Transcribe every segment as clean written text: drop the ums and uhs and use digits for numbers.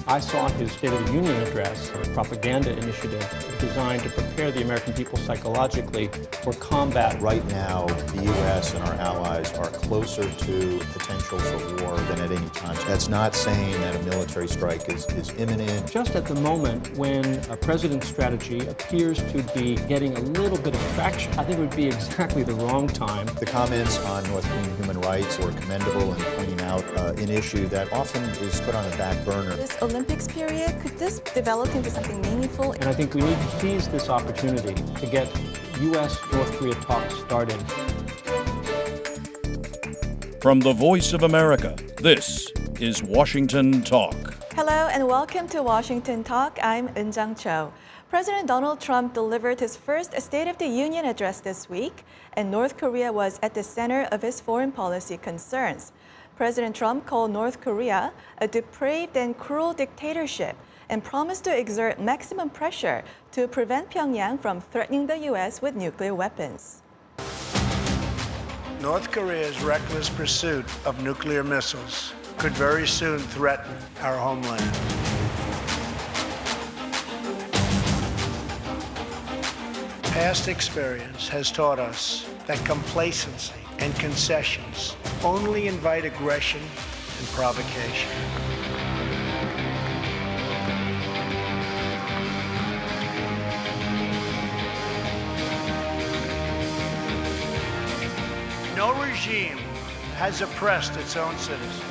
I saw his State of the Union address, a propaganda initiative designed to prepare the American people psychologically for combat. Right now, the U.S. and our allies are closer to potential for war than at any time. That's not saying that a military strike is imminent. Just at the moment when a president's strategy appears to be getting a little bit of traction, I think it would be exactly the wrong time. The comments on North Korean human rights were commendable in pointing out an issue that often is put on the back burner. This Olympics period, could this develop into something meaningful? And I think we need to seize this opportunity to get U.S.-North Korea talks started. From the Voice of America, this is Washington Talk. Hello and welcome to Washington Talk. I'm Eun-jang Cho. President Donald Trump delivered his first State of the Union address this week, and North Korea was at the center of his foreign policy concerns. President Trump called North Korea a depraved and cruel dictatorship and promised to exert maximum pressure to prevent Pyongyang from threatening the U.S. with nuclear weapons. North Korea's reckless pursuit of nuclear missiles could very soon threaten our homeland. Past experience has taught us that complacency and concessions only invite aggression and provocation. No regime has oppressed its own citizens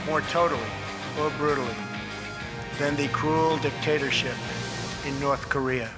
more totally or brutally than the cruel dictatorship in North Korea.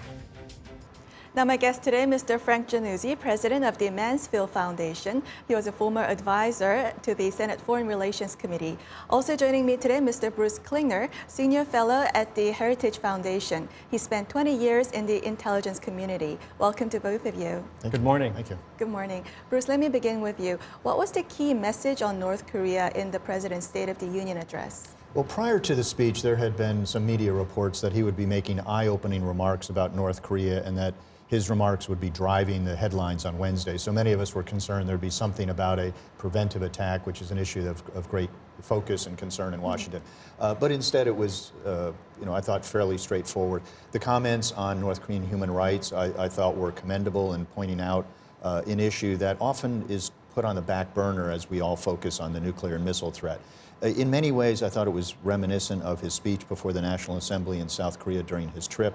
Now my guest today, Mr. Frank Jannuzi, president of the Mansfield Foundation. He was a former advisor to the Senate Foreign Relations Committee. Also joining me today, Mr. Bruce Klingner, senior fellow at the Heritage Foundation. He spent 20 years in the intelligence community. Welcome to both of you. Good morning. Thank you. Good morning. Bruce, let me begin with you. What was the key message on North Korea in the president's State of the Union address? Well, prior to the speech, there had been some media reports that he would be making eye-opening remarks about North Korea and that his remarks would be driving the headlines on Wednesday. So many of us were concerned there'd be something about a preventive attack, which is an issue of great focus and concern in Washington. But instead it was, I thought fairly straightforward. The comments on North Korean human rights I thought were commendable in pointing out an issue that often is put on the back burner as we all focus on the nuclear and missile threat. In many ways, I thought it was reminiscent of his speech before the National Assembly in South Korea during his trip.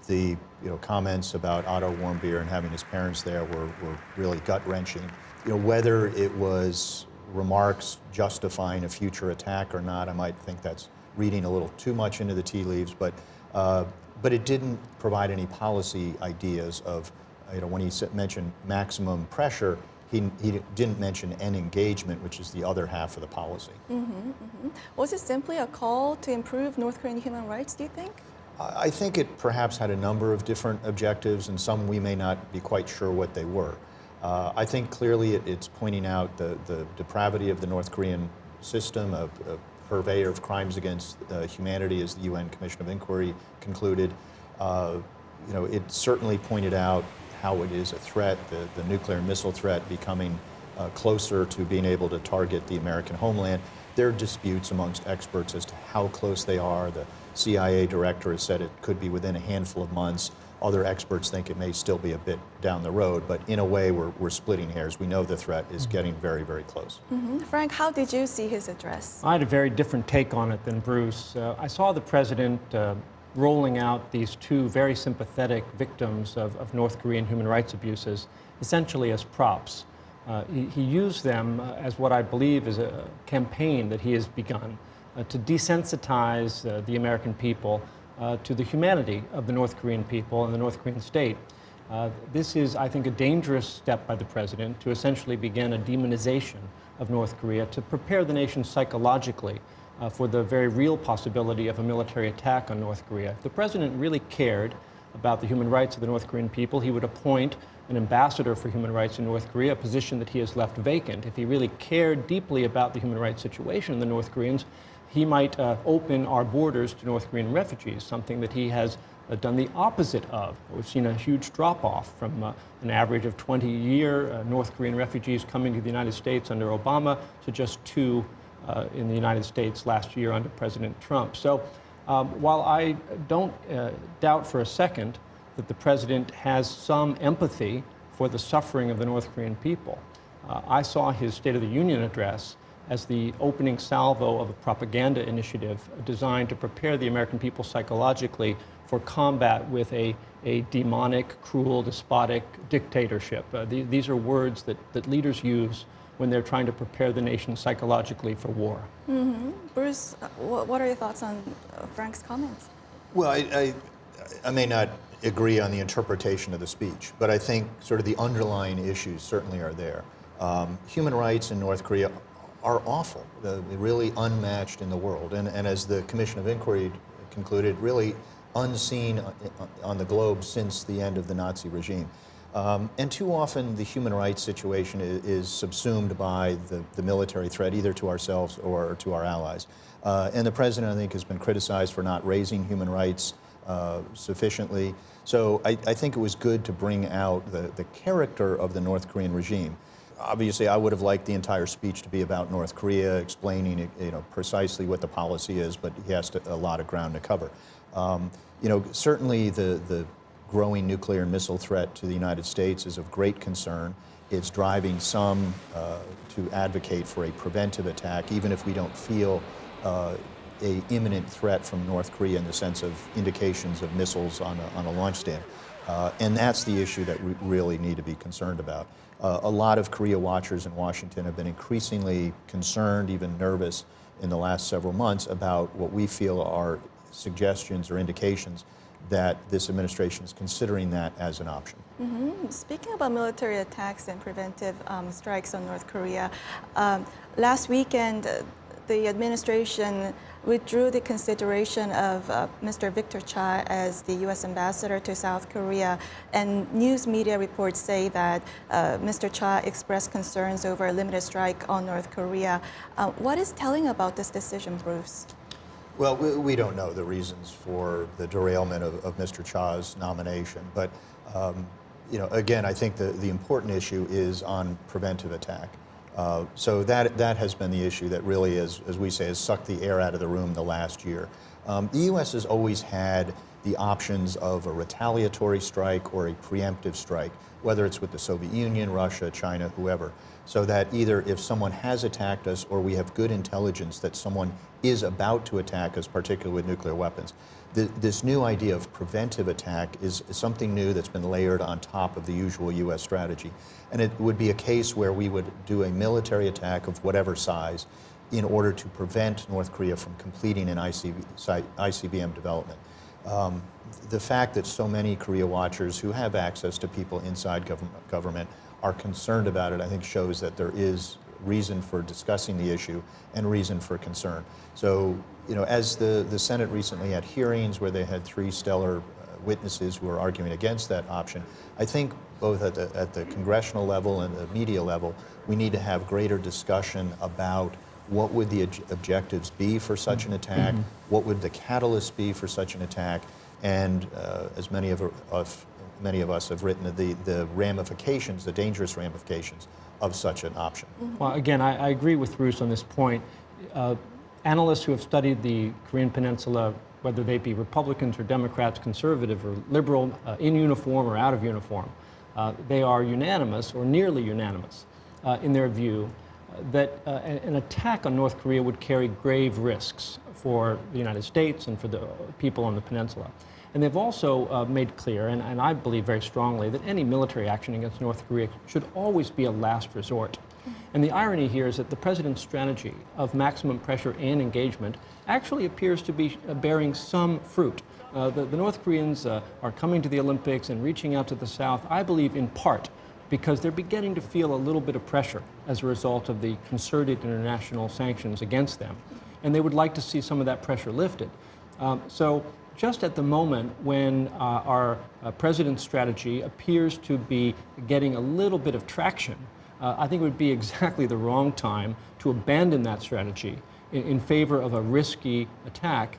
The comments about Otto Warmbier and having his parents there were really gut-wrenching. Whether it was remarks justifying a future attack or not, I might think that's reading a little too much into the tea leaves, but it didn't provide any policy ideas of, when he mentioned maximum pressure, he didn't mention end engagement, which is the other half of the policy. Was it simply a call to improve North Korean human rights, do you think? I think it perhaps had a number of different objectives, and some we may not be quite sure what they were. I think clearly it's pointing out the depravity of the North Korean system, a purveyor of crimes against humanity, as the UN Commission of Inquiry concluded. It certainly pointed out how it is a threat, the nuclear missile threat becoming closer to being able to target the American homeland. There are disputes amongst experts as to how close they are. The CIA director has said it could be within a handful of months. Other experts think it may still be a bit down the road, but in a way we're splitting hairs. We know the threat is getting very, very close. Frank, how did you see his address? I had a very different take on it than Bruce. I saw the president rolling out these two very sympathetic victims of North Korean human rights abuses, essentially as props. He used them as what I believe is a campaign that he has begun to desensitize the American people to the humanity of the North Korean people and the North Korean state. This is, I think, a dangerous step by the president to essentially begin a demonization of North Korea to prepare the nation psychologically for the very real possibility of a military attack on North Korea. If the president really cared about the human rights of the North Korean people, he would appoint an ambassador for human rights in North Korea, a position that he has left vacant. If he really cared deeply about the human rights situation in the North Koreans, he might open our borders to North Korean refugees, something that he has done the opposite of. We've seen a huge drop-off from an average of 20 a year North Korean refugees coming to the United States under Obama to just 2 in the United States last year under President Trump. So while I don't doubt for a second that the president has some empathy for the suffering of the North Korean people, I saw his State of the Union address as the opening salvo of a propaganda initiative designed to prepare the American people psychologically for combat with a demonic, cruel, despotic dictatorship. These are words that leaders use when they're trying to prepare the nation psychologically for war. Mm-hmm. Bruce, what are your thoughts on Frank's comments? Well, I may not agree on the interpretation of the speech, but I think sort of the underlying issues certainly are there. Human rights in North Korea are awful, really unmatched in the world, and as the Commission of Inquiry concluded, really unseen on the globe since the end of the Nazi regime. And too often the human rights situation is subsumed by the military threat, either to ourselves or to our allies. And the president, I think, has been criticized for not raising human rights sufficiently. So I think it was good to bring out the character of the North Korean regime. Obviously, I would have liked the entire speech to be about North Korea, explaining precisely what the policy is, but he has a lot of ground to cover. Certainly the growing nuclear and missile threat to the United States is of great concern. It's driving some to advocate for a preventive attack, even if we don't feel an imminent threat from North Korea in the sense of indications of missiles on a launch stand. And that's the issue that we really need to be concerned about. A lot of Korea watchers in Washington have been increasingly concerned, even nervous, in the last several months about what we feel are suggestions or indications that this administration is considering that as an option. Mm-hmm. Speaking about military attacks and preventive strikes on North Korea, last weekend the administration withdrew the consideration of Mr. Victor Cha as the U.S. ambassador to South Korea, and news media reports say that Mr. Cha expressed concerns over a limited strike on North Korea. What is telling about this decision, Bruce? Well, we don't know the reasons for the derailment of Mr. Cha's nomination, but again, I think the important issue is on preventive attack. So that has been the issue that really, as we say, has sucked the air out of the room the last year. The U.S. has always had the options of a retaliatory strike or a preemptive strike, whether it's with the Soviet Union, Russia, China, whoever, so that either if someone has attacked us or we have good intelligence that someone is about to attack us, particularly with nuclear weapons. This new idea of preventive attack is something new that's been layered on top of the usual U.S. strategy. And it would be a case where we would do a military attack of whatever size in order to prevent North Korea from completing an ICBM development. The fact that so many Korea watchers who have access to people inside government are concerned about it, I think shows that there is reason for discussing the issue and reason for concern. So, as the Senate recently had hearings where they had 3 stellar witnesses who are arguing against that option, I think both at the congressional level and the media level, we need to have greater discussion about what would the objectives be for such an attack, what would the catalyst be for such an attack, and as many of us have written, the ramifications, the dangerous ramifications of such an option. Well, again, I agree with Bruce on this point. Analysts who have studied the Korean Peninsula, whether they be Republicans or Democrats, conservative or liberal, in uniform or out of uniform, they are unanimous or nearly unanimous in their view that an attack on North Korea would carry grave risks for the United States and for the people on the peninsula. And they've also made clear, and I believe very strongly, that any military action against North Korea should always be a last resort. And the irony here is that the president's strategy of maximum pressure and engagement actually appears to be bearing some fruit. The North Koreans are coming to the Olympics and reaching out to the South, I believe in part because they're beginning to feel a little bit of pressure as a result of the concerted international sanctions against them. And they would like to see some of that pressure lifted. So just at the moment when our president's strategy appears to be getting a little bit of traction, I think it would be exactly the wrong time to abandon that strategy in favor of a risky attack,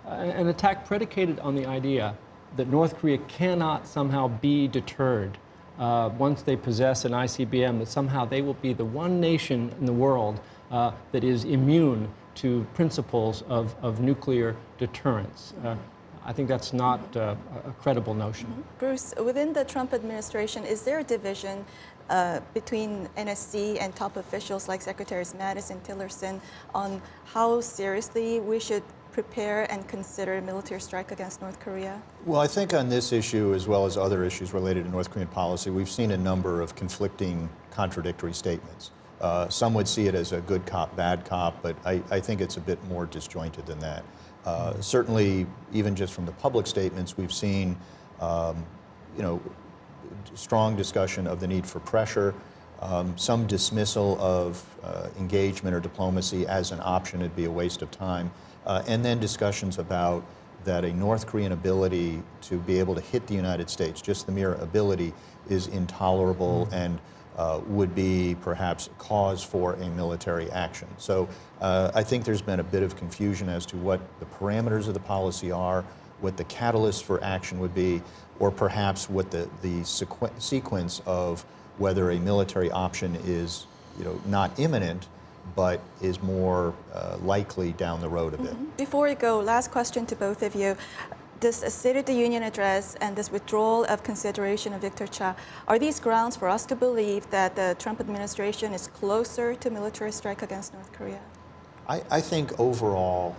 an attack predicated on the idea that North Korea cannot somehow be deterred once they possess an ICBM, that somehow they will be the one nation in the world that is immune to principles of nuclear deterrence. I think that's not a credible notion. Bruce, within the Trump administration, is there a division between NSC and top officials like Secretaries Mattis and Tillerson on how seriously we should prepare and consider a military strike against North Korea? Well, I think on this issue, as well as other issues related to North Korean policy, we've seen a number of conflicting, contradictory statements. Some would see it as a good cop, bad cop, but I think it's a bit more disjointed than that. Certainly, even just from the public statements, we've seen, strong discussion of the need for pressure, some dismissal of engagement or diplomacy as an option. It'd be a waste of time, and then discussions about that a North Korean ability to be able to hit the United States, just the mere ability, is intolerable and would be perhaps cause for a military action. So I think there's been a bit of confusion as to what the parameters of the policy are, what the catalyst for action would be, or perhaps what the sequence of whether a military option is not imminent, but is more likely down the road a bit. Before we go, last question to both of you. This State of the Union address and this withdrawal of consideration of Victor Cha, are these grounds for us to believe that the Trump administration is closer to military strike against North Korea? I think overall,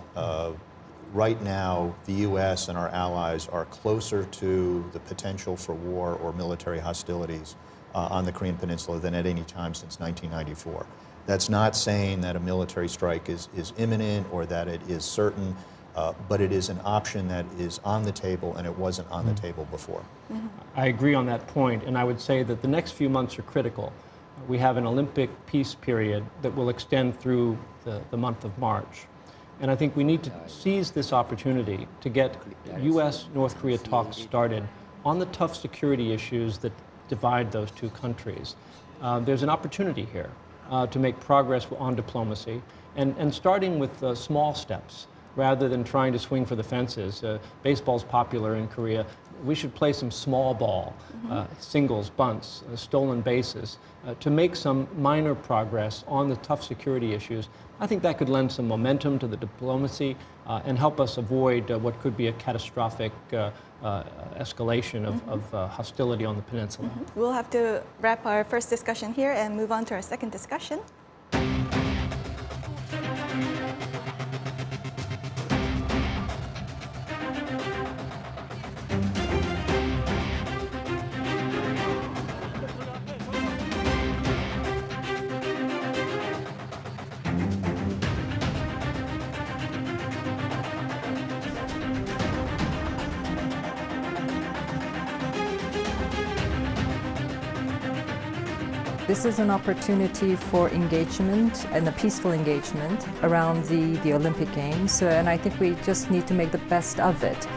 right now, the U.S. and our allies are closer to the potential for war or military hostilities on the Korean Peninsula than at any time since 1994. That's not saying that a military strike is imminent or that it is certain. But it is an option that is on the table, and it wasn't on the table before. I agree on that point, and I would say that the next few months are critical. We have an Olympic peace period that will extend through the month of March. And I think we need to seize this opportunity to get U.S.-North Korea talks started on the tough security issues that divide those two countries. There's an opportunity here to make progress on diplomacy, and starting with small steps, rather than trying to swing for the fences. Baseball's popular in Korea. We should play some small ball, singles, bunts, stolen bases, to make some minor progress on the tough security issues. I think that could lend some momentum to the diplomacy and help us avoid what could be a catastrophic escalation of hostility on the peninsula. We'll have to wrap our first discussion here and move on to our second discussion. This is an opportunity for engagement and a peaceful engagement around the Olympic Games, and I think we just need to make the best of it.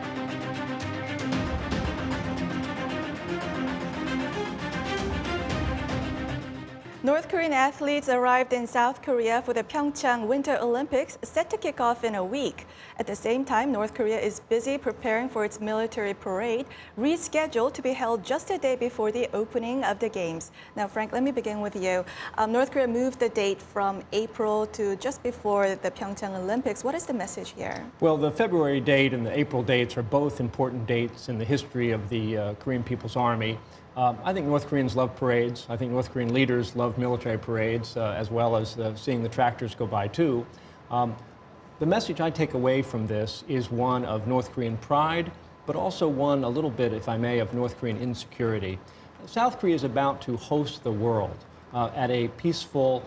North Korean athletes arrived in South Korea for the Pyeongchang Winter Olympics, set to kick off in a week. At the same time, North Korea is busy preparing for its military parade, rescheduled to be held just a day before the opening of the Games. Now, Frank, let me begin with you. North Korea moved the date from April to just before the Pyeongchang Olympics. What is the message here? Well, the February date and the April dates are both important dates in the history of the Korean People's Army. I think North Koreans love parades. I think North Korean leaders love military parades, as well as seeing the tractors go by, too. The message I take away from this is one of North Korean pride, but also one, a little bit, if I may, of North Korean insecurity. South Korea is about to host the world at a peaceful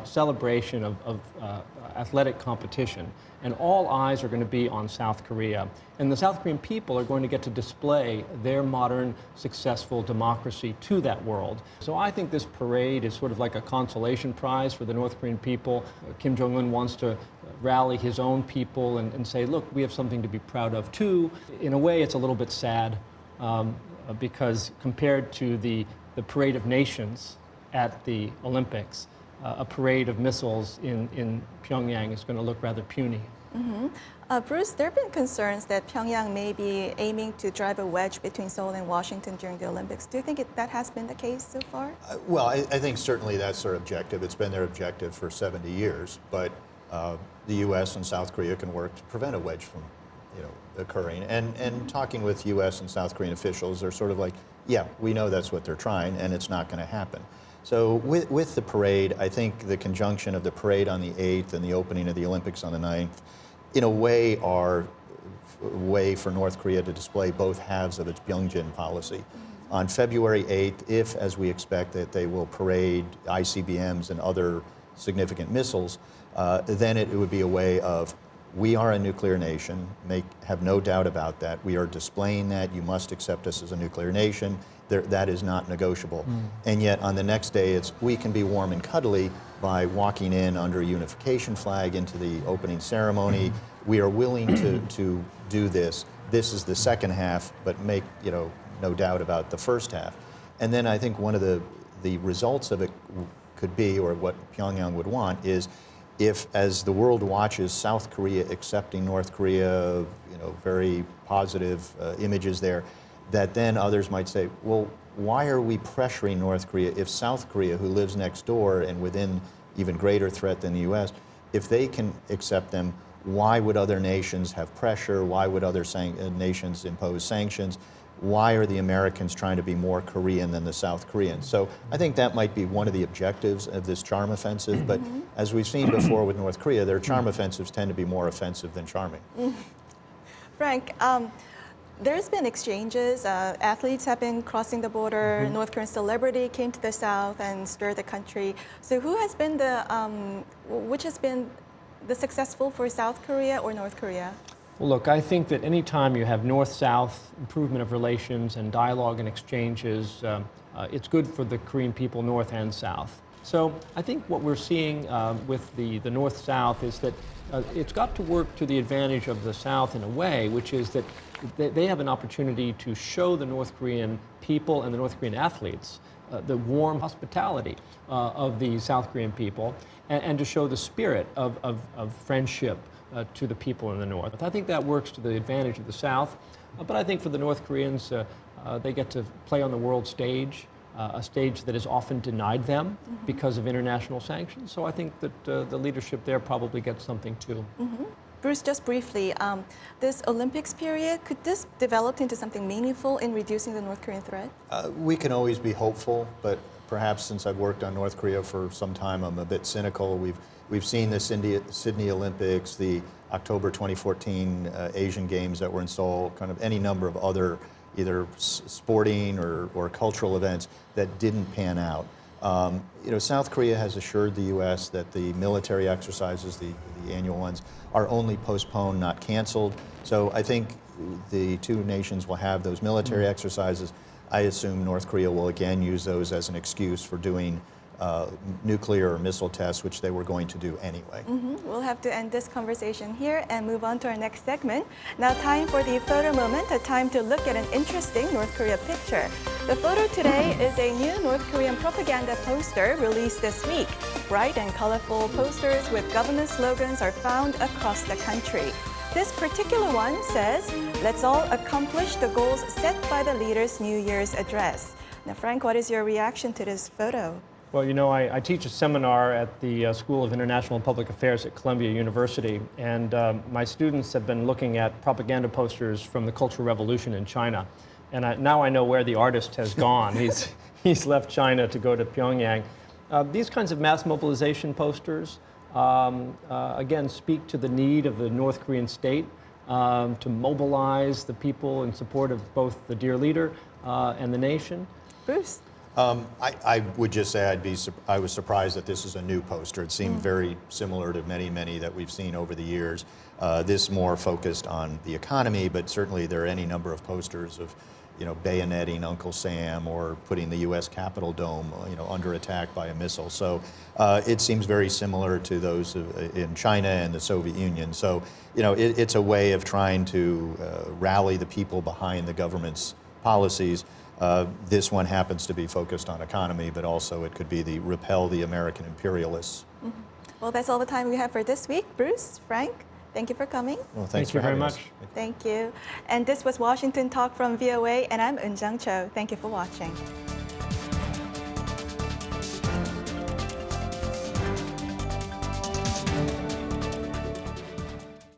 celebration of athletic competition, and all eyes are going to be on South Korea. And the South Korean people are going to get to display their modern, successful democracy to that world. So I think this parade is sort of like a consolation prize for the North Korean people. Kim Jong-un wants to rally his own people and say, look, we have something to be proud of too. In a way, it's a little bit sad because compared to the Parade of Nations at the Olympics, a parade of missiles in Pyongyang is going to look rather puny. Bruce, there have been concerns that Pyongyang may be aiming to drive a wedge between Seoul and Washington during the Olympics. Do you think that has been the case so far? Well, I think certainly that's their objective. It's been their objective for 70 years, but the U.S. and South Korea can work to prevent a wedge from occurring. And talking with U.S. and South Korean officials, they're sort of like, yeah, we know that's what they're trying, and it's not going to happen. So with the parade, I think the conjunction of the parade on the 8th and the opening of the Olympics on the 9th, in a way, are a way for North Korea to display both halves of its Byungjin policy. On February 8th, if, as we expect, that they will parade ICBMs and other significant missiles, then it would be a way of, we are a nuclear nation, have no doubt about that. We are displaying that. You must accept us as a nuclear nation. That is not negotiable. And yet on the next day, it's, we can be warm and cuddly by walking in under a unification flag into the opening ceremony. We are willing to do this. This is the second half, but make no doubt about the first half. And then I think one of the results of it could be, or what Pyongyang would want, is if, as the world watches South Korea accepting North Korea, very positive images there, that then others might say, well, why are we pressuring North Korea if South Korea, who lives next door and within even greater threat than the U.S., if they can accept them, why would other nations have pressure? Why would other nations impose sanctions? Why are the Americans trying to be more Korean than the South Koreans? So I think that might be one of the objectives of this charm offensive. But as we've seen before with North Korea, their charm offensives tend to be more offensive than charming. Frank, there's been exchanges. Athletes have been crossing the border. North Korean celebrity came to the South and stirred the country. So who has been which has been the successful for South Korea or North Korea? Well, look, I think that any time you have North-South improvement of relations and dialogue and exchanges, it's good for the Korean people, North and South. So I think what we're seeing with the North-South is that it's got to work to the advantage of the South in a way, which is that they have an opportunity to show the North Korean people and the North Korean athletes the warm hospitality of the South Korean people and to show the spirit of friendship to the people in the North. I think that works to the advantage of the South, but I think for the North Koreans, they get to play on the world stage, a stage that is often denied them because of international sanctions. So I think that the leadership there probably gets something too. Bruce, just briefly, this Olympics period, could this develop into something meaningful in reducing the North Korean threat? We can always be hopeful, but perhaps since I've worked on North Korea for some time, I'm a bit cynical. We've seen the Sydney Olympics, the October 2014 Asian Games that were in Seoul, kind of any number of other either sporting or cultural events that didn't pan out. South Korea has assured the U.S. that the military exercises, the annual ones, are only postponed, not canceled. So I think the two nations will have those military exercises. I assume North Korea will again use those as an excuse for doing nuclear or missile tests, which they were going to do anyway. We'll have to end this conversation here and move on to our next segment. Now time for the photo moment, a time to look at an interesting North Korea picture. The photo today is a new North Korean propaganda poster released this week. Bright and colorful posters with government slogans are found across the country. This particular one says, "Let's all accomplish the goals set by the leader's New Year's address." Now, Frank, what is your reaction to this photo? Well, I teach a seminar at the School of International and Public Affairs at Columbia University, and my students have been looking at propaganda posters from the Cultural Revolution in China. And now I know where the artist has gone. He's left China to go to Pyongyang. These kinds of mass mobilization posters, again, speak to the need of the North Korean state to mobilize the people in support of both the dear leader and the nation. Bruce? I would just say I was surprised that this is a new poster. It seemed very similar to many that we've seen over the years. This more focused on the economy, but certainly there are any number of posters of, bayoneting Uncle Sam or putting the U.S. Capitol dome, under attack by a missile. So it seems very similar to those in China and the Soviet Union. So, it's a way of trying to rally the people behind the government's policies. This one happens to be focused on economy, but also it could be the repel the American imperialists. Well, that's all the time we have for this week. Bruce, Frank, thank you for coming. Well, Thank thanks you for very having us. much. Thank you. And this was Washington Talk from VOA, and I'm Eun-jung Cho. Thank you for watching.